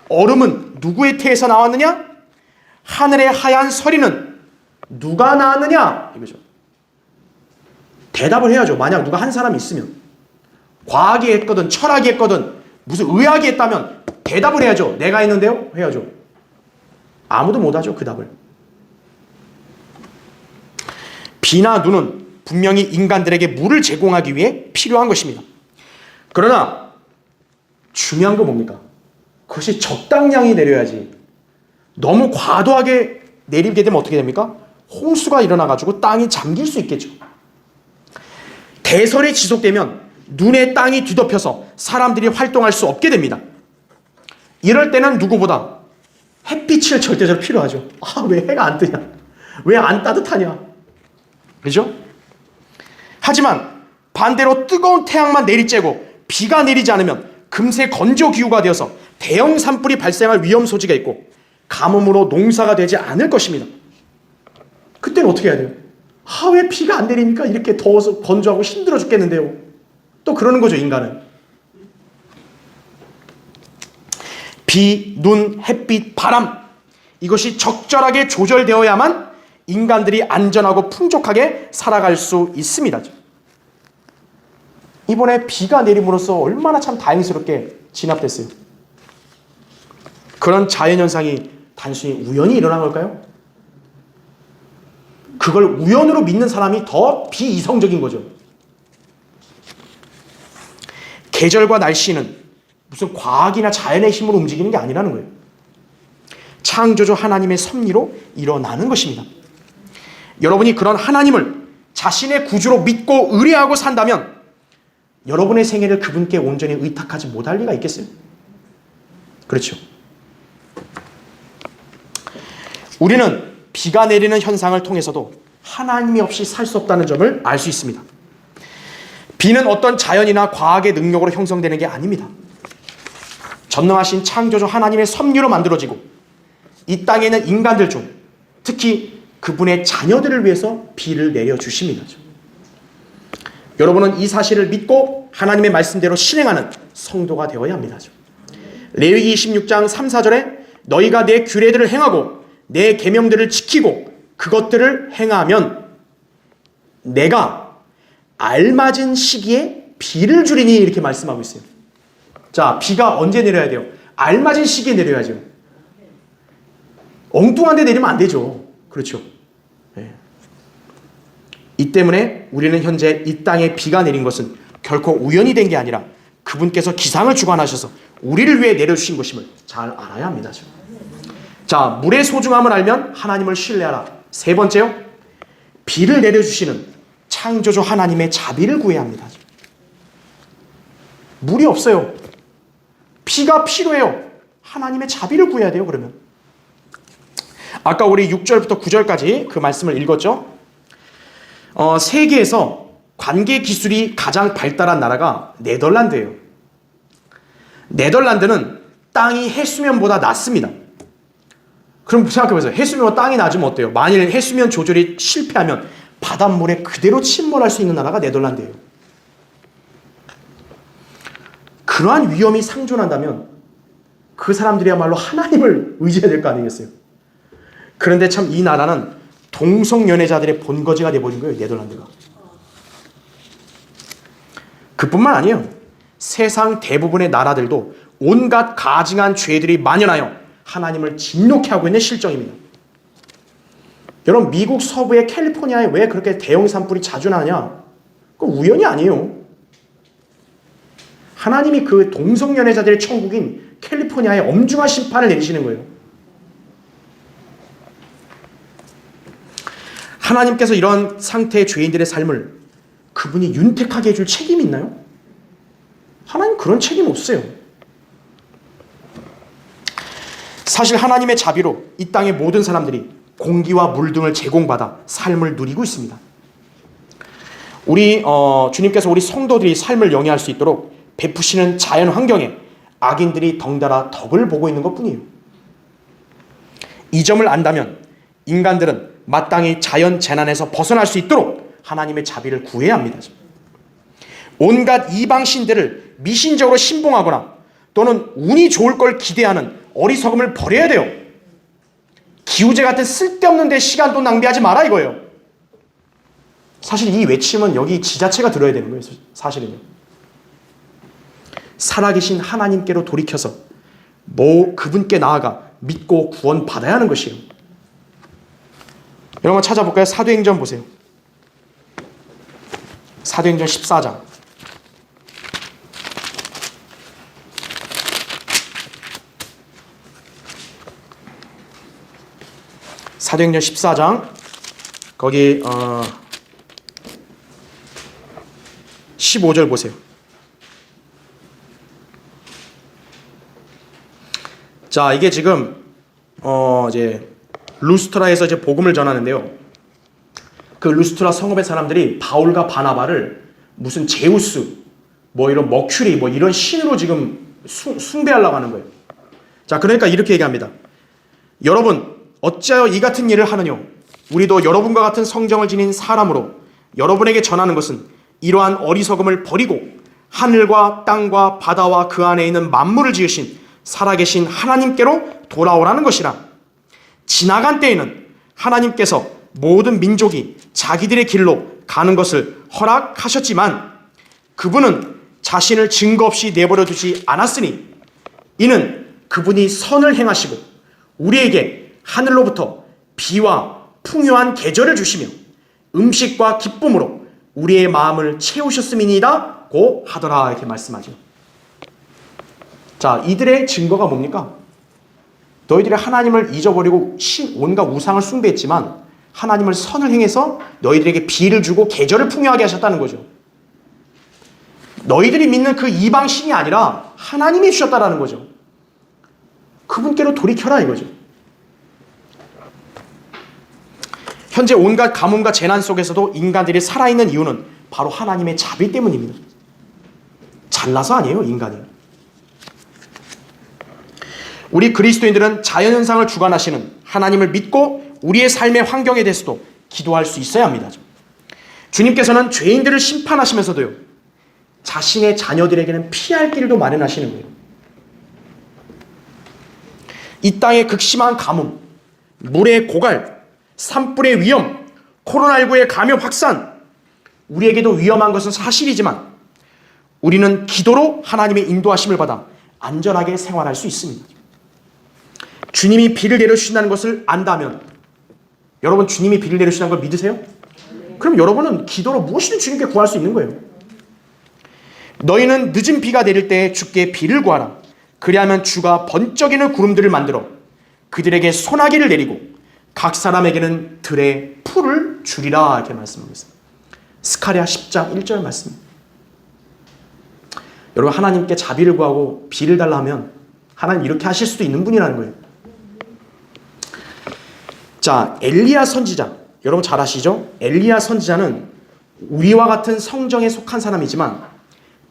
얼음은 누구의 태에서 나왔느냐? 하늘의 하얀 서리는 누가 낳았느냐? 이거죠. 대답을 해야죠. 만약 누가 한 사람이 있으면 과학이 했거든 철학이 했거든 무슨 의학이 했다면 대답을 해야죠. 내가 했는데요? 해야죠. 아무도 못하죠. 그 답을. 비나 눈은 분명히 인간들에게 물을 제공하기 위해 필요한 것입니다. 그러나 중요한 건 뭡니까? 그것이 적당량이 내려야지. 너무 과도하게 내리게 되면 어떻게 됩니까? 홍수가 일어나가지고 땅이 잠길 수 있겠죠. 대설이 지속되면 눈에 땅이 뒤덮여서 사람들이 활동할 수 없게 됩니다. 이럴 때는 누구보다 햇빛이 절대적으로 필요하죠. 왜 해가 안 뜨냐? 왜 안 따뜻하냐? 그죠? 하지만 반대로 뜨거운 태양만 내리쬐고 비가 내리지 않으면 금세 건조기후가 되어서 대형 산불이 발생할 위험 소지가 있고 가뭄으로 농사가 되지 않을 것입니다. 그때는 어떻게 해야 돼요? 왜 비가 안 내리니까 이렇게 더워서 건조하고 힘들어 죽겠는데요. 또 그러는 거죠, 인간은. 비, 눈, 햇빛, 바람, 이것이 적절하게 조절되어야만 인간들이 안전하고 풍족하게 살아갈 수 있습니다. 이번에 비가 내림으로써 얼마나 참 다행스럽게 진압됐어요. 그런 자연현상이 단순히 우연히 일어난 걸까요? 그걸 우연으로 믿는 사람이 더 비이성적인 거죠. 계절과 날씨는 무슨 과학이나 자연의 힘으로 움직이는 게 아니라는 거예요. 창조주 하나님의 섭리로 일어나는 것입니다. 여러분이 그런 하나님을 자신의 구주로 믿고 의뢰하고 산다면 여러분의 생애를 그분께 온전히 의탁하지 못할 리가 있겠어요? 그렇죠. 우리는 비가 내리는 현상을 통해서도 하나님이 없이 살 수 없다는 점을 알 수 있습니다. 비는 어떤 자연이나 과학의 능력으로 형성되는 게 아닙니다. 전능하신 창조주 하나님의 섭리로 만들어지고 이 땅에 있는 인간들 중 특히 그분의 자녀들을 위해서 비를 내려주십니다. 여러분은 이 사실을 믿고 하나님의 말씀대로 실행하는 성도가 되어야 합니다. 레위기 26장 3, 4절에 너희가 내 규례들을 행하고 내 계명들을 지키고 그것들을 행하면 내가 알맞은 시기에 비를 주리니 이렇게 말씀하고 있어요. 자, 비가 언제 내려야 돼요? 알맞은 시기에 내려야죠. 엉뚱한 데 내리면 안 되죠. 그렇죠. 네. 이 때문에 우리는 현재 이 땅에 비가 내린 것은 결코 우연히 된 게 아니라 그분께서 기상을 주관하셔서 우리를 위해 내려주신 것임을 잘 알아야 합니다. 자, 물의 소중함을 알면 하나님을 신뢰하라. 세 번째요, 비를 내려주시는 창조주 하나님의 자비를 구해야 합니다. 물이 없어요. 비가 필요해요. 하나님의 자비를 구해야 돼요. 그러면 아까 우리 6절부터 9절까지 그 말씀을 읽었죠. 세계에서 관계 기술이 가장 발달한 나라가 네덜란드예요. 네덜란드는 땅이 해수면보다 낮습니다. 그럼 생각해보세요. 해수면보다 땅이 낮으면 어때요? 만일 해수면 조절이 실패하면 바닷물에 그대로 침몰할 수 있는 나라가 네덜란드예요. 그러한 위험이 상존한다면 그 사람들이야말로 하나님을 의지해야 될 거 아니겠어요? 그런데 참 이 나라는 동성연애자들의 본거지가 돼버린 거예요. 네덜란드가. 그뿐만 아니에요. 세상 대부분의 나라들도 온갖 가증한 죄들이 만연하여 하나님을 진노케 하고 있는 실정입니다. 여러분, 미국 서부의 캘리포니아에 왜 그렇게 대형 산불이 자주 나냐? 그건 우연이 아니에요. 하나님이 그 동성연애자들의 천국인 캘리포니아에 엄중한 심판을 내리시는 거예요. 하나님께서 이런 상태의 죄인들의 삶을 그분이 윤택하게 해줄 책임이 있나요? 하나님 그런 책임 없어요. 사실 하나님의 자비로 이 땅의 모든 사람들이 공기와 물 등을 제공받아 삶을 누리고 있습니다. 주님께서 우리 성도들이 삶을 영위할 수 있도록 베푸시는 자연 환경에 악인들이 덩달아 덕을 보고 있는 것뿐이에요. 이 점을 안다면 인간들은 마땅히 자연 재난에서 벗어날 수 있도록 하나님의 자비를 구해야 합니다. 온갖 이방 신들을 미신적으로 신봉하거나 또는 운이 좋을 걸 기대하는 어리석음을 버려야 돼요. 기우제 같은 쓸데없는 데 시간도 낭비하지 마라 이거예요. 사실 이 외침은 여기 지자체가 들어야 되는 거예요. 사실은요. 살아계신 하나님께로 돌이켜서 그분께 나아가 믿고 구원 받아야 하는 것이에요. 여러분 찾아볼까요? 사도행전 보세요. 사도행전 14장. 사도행전 14장 거기 15절 보세요. 자, 이게 지금 이제 루스트라에서 이제 복음을 전하는데요. 그 루스트라 성읍의 사람들이 바울과 바나바를 무슨 제우스, 뭐 이런 머큐리, 뭐 이런 신으로 지금 숭배하려고 하는 거예요. 자, 그러니까 이렇게 얘기합니다. 여러분, 어찌하여 이 같은 일을 하느뇨? 우리도 여러분과 같은 성정을 지닌 사람으로 여러분에게 전하는 것은 이러한 어리석음을 버리고 하늘과 땅과 바다와 그 안에 있는 만물을 지으신 살아계신 하나님께로 돌아오라는 것이라. 지나간 때에는 하나님께서 모든 민족이 자기들의 길로 가는 것을 허락하셨지만 그분은 자신을 증거 없이 내버려 두지 않았으니 이는 그분이 선을 행하시고 우리에게 하늘로부터 비와 풍요한 계절을 주시며 음식과 기쁨으로 우리의 마음을 채우셨음이니이다 고 하더라 이렇게 말씀하죠. 자, 이들의 증거가 뭡니까? 너희들이 하나님을 잊어버리고 온갖 우상을 숭배했지만 하나님을 선을 행해서 너희들에게 비를 주고 계절을 풍요하게 하셨다는 거죠. 너희들이 믿는 그 이방 신이 아니라 하나님이 주셨다라는 거죠. 그분께로 돌이켜라 이거죠. 현재 온갖 가뭄과 재난 속에서도 인간들이 살아있는 이유는 바로 하나님의 자비 때문입니다. 잘나서 아니에요, 인간이. 우리 그리스도인들은 자연현상을 주관하시는 하나님을 믿고 우리의 삶의 환경에 대해서도 기도할 수 있어야 합니다. 주님께서는 죄인들을 심판하시면서도요, 자신의 자녀들에게는 피할 길도 마련하시는 거예요. 이 땅의 극심한 가뭄, 물의 고갈, 산불의 위험, 코로나19의 감염 확산, 우리에게도 위험한 것은 사실이지만 우리는 기도로 하나님의 인도하심을 받아 안전하게 생활할 수 있습니다. 주님이 비를 내려주신다는 것을 안다면, 여러분 주님이 비를 내려주신다는 걸 믿으세요? 그럼 여러분은 기도로 무엇이든 주님께 구할 수 있는 거예요. 너희는 늦은 비가 내릴 때 주께 비를 구하라. 그리하면 주가 번쩍이는 구름들을 만들어 그들에게 소나기를 내리고 각 사람에게는 들의 풀을 주리라 이렇게 말씀하고 있습니다. 스가랴 10장 1절 말씀. 여러분 하나님께 자비를 구하고 비를 달라 하면 하나님 이렇게 하실 수도 있는 분이라는 거예요. 자, 엘리야 선지자, 여러분 잘 아시죠? 엘리야 선지자는 우리와 같은 성정에 속한 사람이지만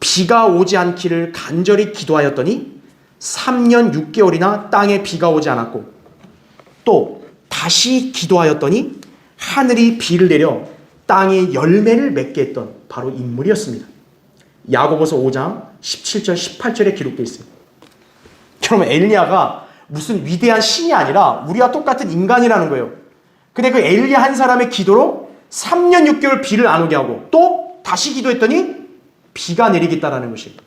비가 오지 않기를 간절히 기도하였더니 3년 6개월이나 땅에 비가 오지 않았고 또 다시 기도하였더니 하늘이 비를 내려 땅이 열매를 맺게 했던 바로 인물이었습니다. 야고보서 5장 17절 18절에 기록되어 있어요. 여러분 엘리야가 무슨 위대한 신이 아니라 우리와 똑같은 인간이라는 거예요. 근데 그 엘리야 한 사람의 기도로 3년 6개월 비를 안 오게 하고 또 다시 기도했더니 비가 내리겠다라는 것이에요.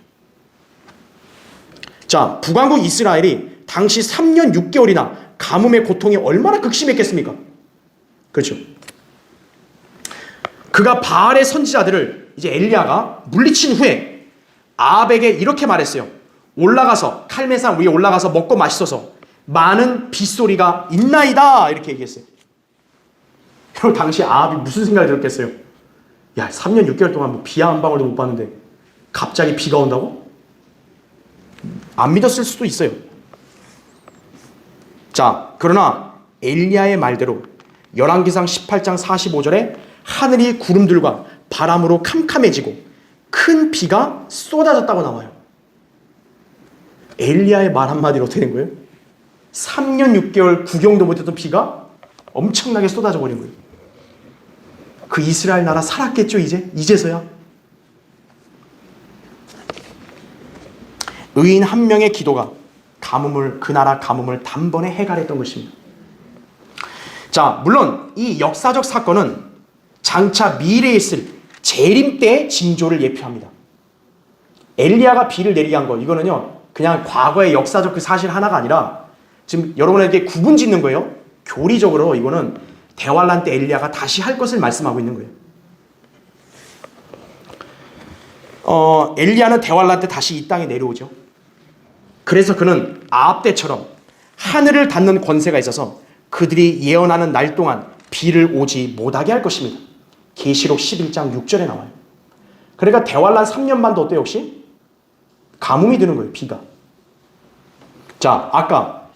자, 북왕국 이스라엘이 당시 3년 6개월이나 가뭄의 고통이 얼마나 극심했겠습니까? 그렇죠. 그가 바알의 선지자들을 이제 엘리야가 물리친 후에 아합에게 이렇게 말했어요. 올라가서 칼메산 위에 올라가서 먹고 마시소서 많은 빗소리가 있나이다 이렇게 얘기했어요. 여러분 당시 아합이 무슨 생각이 들었겠어요? 야, 3년 6개월 동안 뭐 비 한 방울도 못 봤는데 갑자기 비가 온다고? 안 믿었을 수도 있어요. 자, 그러나 엘리야의 말대로 열왕기상 18장 45절에 하늘이 구름들과 바람으로 캄캄해지고 큰 비가 쏟아졌다고 나와요. 엘리야의 말 한마디로 어떻게 된 거예요? 3년 6개월 구경도 못했던 비가 엄청나게 쏟아져 버린 거예요. 그 이스라엘 나라 살았겠죠 이제서야. 의인 한 명의 기도가 그 나라 가뭄을 단번에 해결했던 것입니다. 자, 물론 이 역사적 사건은 장차 미래에 있을 재림 때의 징조를 예표합니다. 엘리야가 비를 내리게 한 거, 이거는요 그냥 과거의 역사적 그 사실 하나가 아니라 지금 여러분에게 구분 짓는 거예요. 교리적으로 이거는 대환란 때 엘리야가 다시 할 것을 말씀하고 있는 거예요. 엘리야는 대환란 때 다시 이 땅에 내려오죠. 그래서 그는 아합 때처럼 하늘을 닫는 권세가 있어서 그들이 예언하는 날 동안 비를 오지 못하게 할 것입니다. 계시록 11장 6절에 나와요. 그러니까 대환란 3년 반도 어때요 혹시? 가뭄이 드는 거예요. 비가. 자, 아까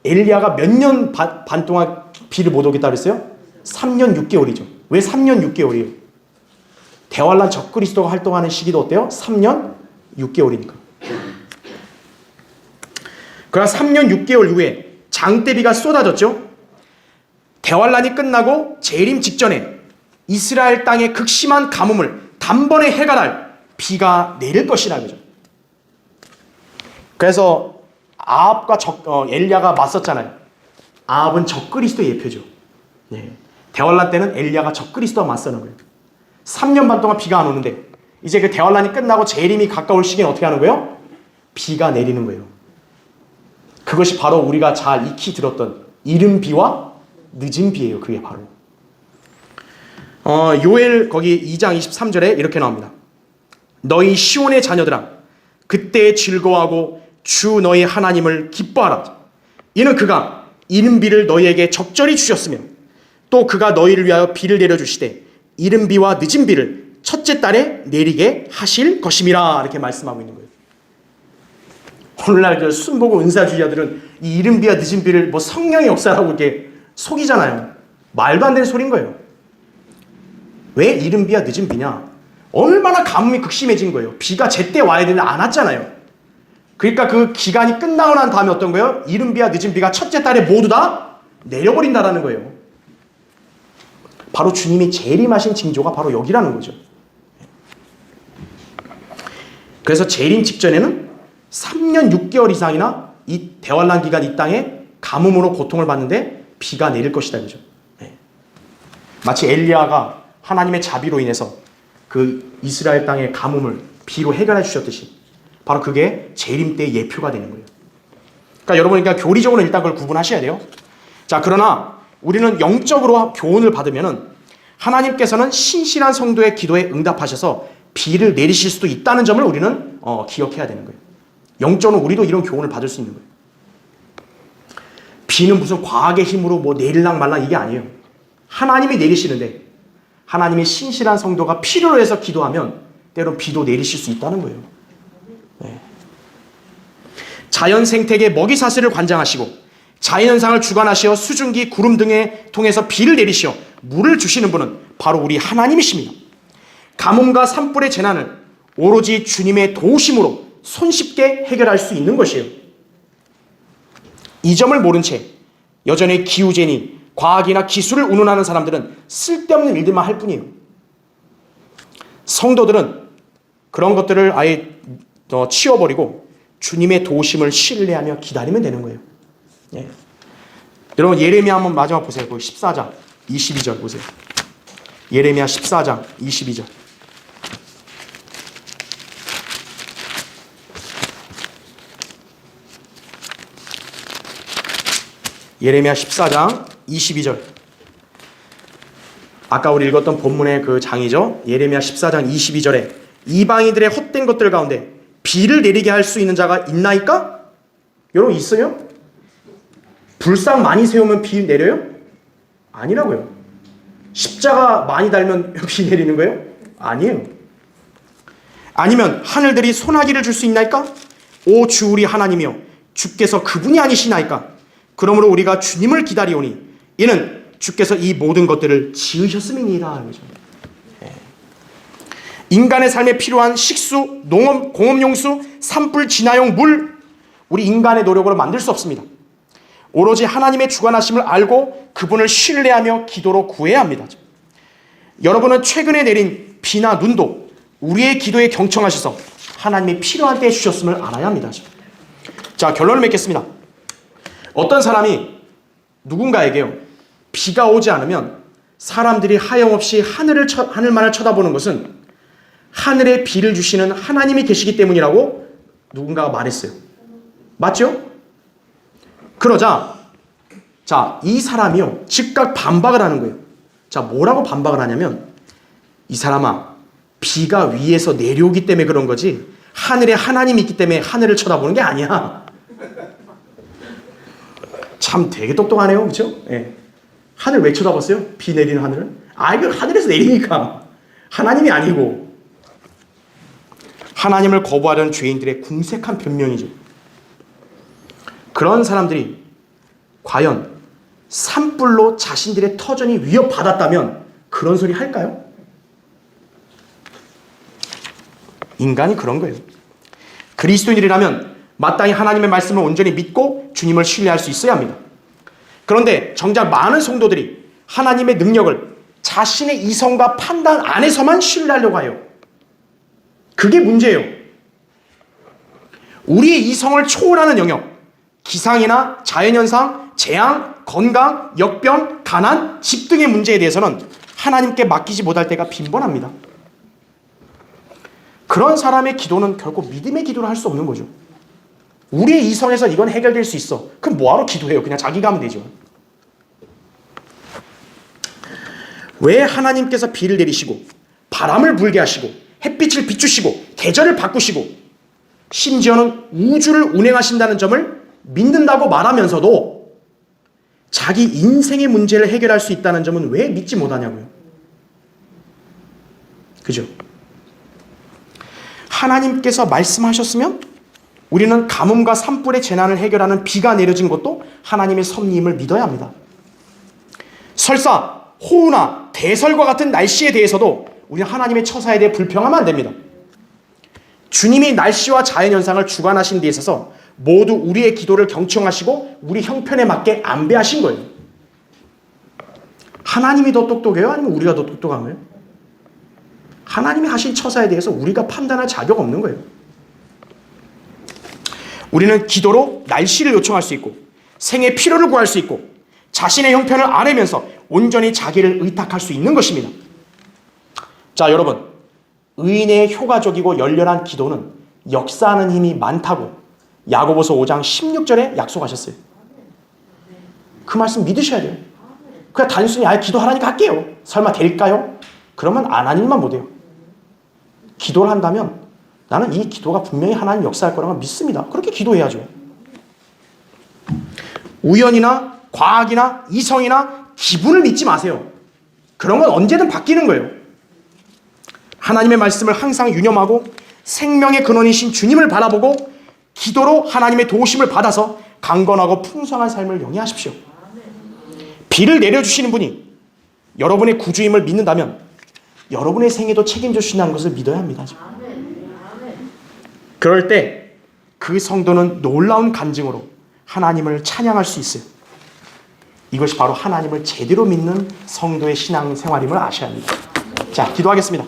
엘리야가 몇 년 반 동안 비를 못 오겠다 그랬어요? 3년 6개월이죠. 왜 3년 6개월이에요? 대환란 적그리스도가 활동하는 시기도 어때요? 3년 6개월이니까. 그러나 3년 6개월 이후에 장대비가 쏟아졌죠. 대환란이 끝나고 재림 직전에 이스라엘 땅의 극심한 가뭄을 단번에 해결할 비가 내릴 것이라는 거죠. 그래서 아합과 엘리야가 맞섰잖아요. 아합은 적그리스도의 예표죠. 네. 대환란 때는 엘리야가 적그리스도와 맞서는 거예요. 3년 반 동안 비가 안 오는데 이제 그 대환란이 끝나고 재림이 가까울 시기는 어떻게 하는 거예요? 비가 내리는 거예요. 그것이 바로 우리가 잘 익히 들었던 이른 비와 늦은 비예요. 그게 바로 요엘 거기 2장 23절에 이렇게 나옵니다. 너희 시온의 자녀들아 그때 즐거워하고 주 너희 하나님을 기뻐하라. 이는 그가 이른 비를 너희에게 적절히 주셨으며 또 그가 너희를 위하여 비를 내려주시되 이른 비와 늦은 비를 첫째 달에 내리게 하실 것임이라. 이렇게 말씀하고 있는 거예요. 오늘날 그 순보고 은사주의자들은 이 이른 비와 늦은 비를 뭐 성령의 역사라고 이렇게 속이잖아요. 말도 안 되는 소리인 거예요. 왜 이른 비와 늦은 비냐? 얼마나 가뭄이 극심해진 거예요. 비가 제때 와야 되는데 안 왔잖아요. 그러니까 그 기간이 끝나고 난 다음에 어떤 거예요? 이른 비와 늦은 비가 첫째 달에 모두 다 내려버린다라는 거예요. 바로 주님이 재림하신 징조가 바로 여기라는 거죠. 그래서 재림 직전에는 3년 6개월 이상이나 이 대환란 기간 이 땅에 가뭄으로 고통을 받는데 비가 내릴 것이다 이거죠. 네. 마치 엘리야가 하나님의 자비로 인해서 그 이스라엘 땅의 가뭄을 비로 해결해 주셨듯이 바로 그게 재림 때의 예표가 되는 거예요. 그러니까 여러분, 그러니까 교리적으로 일단 그걸 구분하셔야 돼요. 자, 그러나 우리는 영적으로 교훈을 받으면은 하나님께서는 신실한 성도의 기도에 응답하셔서 비를 내리실 수도 있다는 점을 우리는 기억해야 되는 거예요. 영적으로 우리도 이런 교훈을 받을 수 있는 거예요. 비는 무슨 과학의 힘으로 뭐 내릴랑 말랑 이게 아니에요. 하나님이 내리시는데 하나님이 신실한 성도가 필요로 해서 기도하면 때론 비도 내리실 수 있다는 거예요. 네. 자연 생태계 먹이 사슬을 관장하시고 자연현상을 주관하시어 수증기, 구름 등에 통해서 비를 내리시어 물을 주시는 분은 바로 우리 하나님이십니다. 가뭄과 산불의 재난을 오로지 주님의 도우심으로 손쉽게 해결할 수 있는 것이에요. 이 점을 모른 채 여전히 기후제니 과학이나 기술을 운운하는 사람들은 쓸데없는 일들만 할 뿐이에요. 성도들은 그런 것들을 아예 치워버리고 주님의 도우심을 신뢰하며 기다리면 되는 거예요. 예. 여러분 예레미야 한번 마지막 보세요. 14장 22절 보세요. 예레미야 14장 22절. 예레미야 14장 22절. 아까 우리 읽었던 본문의 그 장이죠. 예레미야 14장 22절에 이방인들의 헛된 것들 가운데 비를 내리게 할 수 있는 자가 있나이까? 여러분 있어요? 불상 많이 세우면 비 내려요? 아니라고요. 십자가 많이 달면 비 내리는 거예요? 아니에요. 아니면 하늘들이 소나기를 줄 수 있나이까? 오 주 우리 하나님이여 주께서 그분이 아니시나이까? 그러므로 우리가 주님을 기다리오니 이는 주께서 이 모든 것들을 지으셨음이니라. 인간의 삶에 필요한 식수, 농업, 공업용수, 산불, 진화용, 물, 우리 인간의 노력으로 만들 수 없습니다. 오로지 하나님의 주관하심을 알고 그분을 신뢰하며 기도로 구해야 합니다. 여러분은 최근에 내린 비나 눈도 우리의 기도에 경청하셔서 하나님이 필요한 때에 주셨음을 알아야 합니다. 자, 결론을 맺겠습니다. 어떤 사람이 누군가에게요, 비가 오지 않으면 사람들이 하염없이 하늘만을 쳐다보는 것은 하늘에 비를 주시는 하나님이 계시기 때문이라고 누군가가 말했어요. 맞죠? 그러자 이 사람이요 즉각 반박을 하는 거예요. 자, 뭐라고 반박을 하냐면, 이 사람아, 비가 위에서 내려오기 때문에 그런 거지 하늘에 하나님이 있기 때문에 하늘을 쳐다보는 게 아니야. 참 되게 똑똑하네요. 그렇죠? 예. 하늘 왜 쳐다봤어요? 비 내리는 하늘을? 이거 하늘에서 내리니까 하나님이 아니고. 하나님을 거부하려는 죄인들의 궁색한 변명이죠. 그런 사람들이 과연 산불로 자신들의 터전이 위협받았다면 그런 소리 할까요? 인간이 그런 거예요. 그리스도인이라면 마땅히 하나님의 말씀을 온전히 믿고 주님을 신뢰할 수 있어야 합니다. 그런데 정작 많은 성도들이 하나님의 능력을 자신의 이성과 판단 안에서만 신뢰하려고 해요. 그게 문제예요. 우리의 이성을 초월하는 영역, 기상이나 자연현상, 재앙, 건강, 역병, 가난, 집 등의 문제에 대해서는 하나님께 맡기지 못할 때가 빈번합니다. 그런 사람의 기도는 결코 믿음의 기도를 할 수 없는 거죠. 우리의 이성에서 이건 해결될 수 있어. 그럼 뭐하러 기도해요? 그냥 자기가 하면 되죠. 왜 하나님께서 비를 내리시고 바람을 불게 하시고 햇빛을 비추시고 계절을 바꾸시고 심지어는 우주를 운행하신다는 점을 믿는다고 말하면서도 자기 인생의 문제를 해결할 수 있다는 점은 왜 믿지 못하냐고요. 그죠? 하나님께서 말씀하셨으면 우리는 가뭄과 산불의 재난을 해결하는 비가 내려진 것도 하나님의 섭리임을 믿어야 합니다. 설사 호우나 대설과 같은 날씨에 대해서도 우리는 하나님의 처사에 대해 불평하면 안 됩니다. 주님이 날씨와 자연현상을 주관하신 데 있어서 모두 우리의 기도를 경청하시고 우리 형편에 맞게 안배하신 거예요. 하나님이 더 똑똑해요? 아니면 우리가 더 똑똑한 거예요? 하나님이 하신 처사에 대해서 우리가 판단할 자격 없는 거예요. 우리는 기도로 날씨를 요청할 수 있고 생의 필요를 구할 수 있고 자신의 형편을 아뢰면서 온전히 자기를 의탁할 수 있는 것입니다. 자, 여러분, 의인의 효과적이고 열렬한 기도는 역사하는 힘이 많다고 야고보서 5장 16절에 약속하셨어요. 그 말씀 믿으셔야 돼요. 그냥 단순히 기도하라니까 할게요. 설마 될까요? 그러면 안 하는 일만 못해요. 기도를 한다면 나는 이 기도가 분명히 하나님 역사할 거라고 믿습니다. 그렇게 기도해야죠. 우연이나 과학이나 이성이나 기분을 믿지 마세요. 그런 건 언제든 바뀌는 거예요. 하나님의 말씀을 항상 유념하고 생명의 근원이신 주님을 바라보고 기도로 하나님의 도우심을 받아서 강건하고 풍성한 삶을 영위하십시오. 비를 내려주시는 분이 여러분의 구주임을 믿는다면 여러분의 생애도 책임져 주신다는 것을 믿어야 합니다. 그럴 때 그 성도는 놀라운 간증으로 하나님을 찬양할 수 있어요. 이것이 바로 하나님을 제대로 믿는 성도의 신앙생활임을 아셔야 합니다. 자, 기도하겠습니다.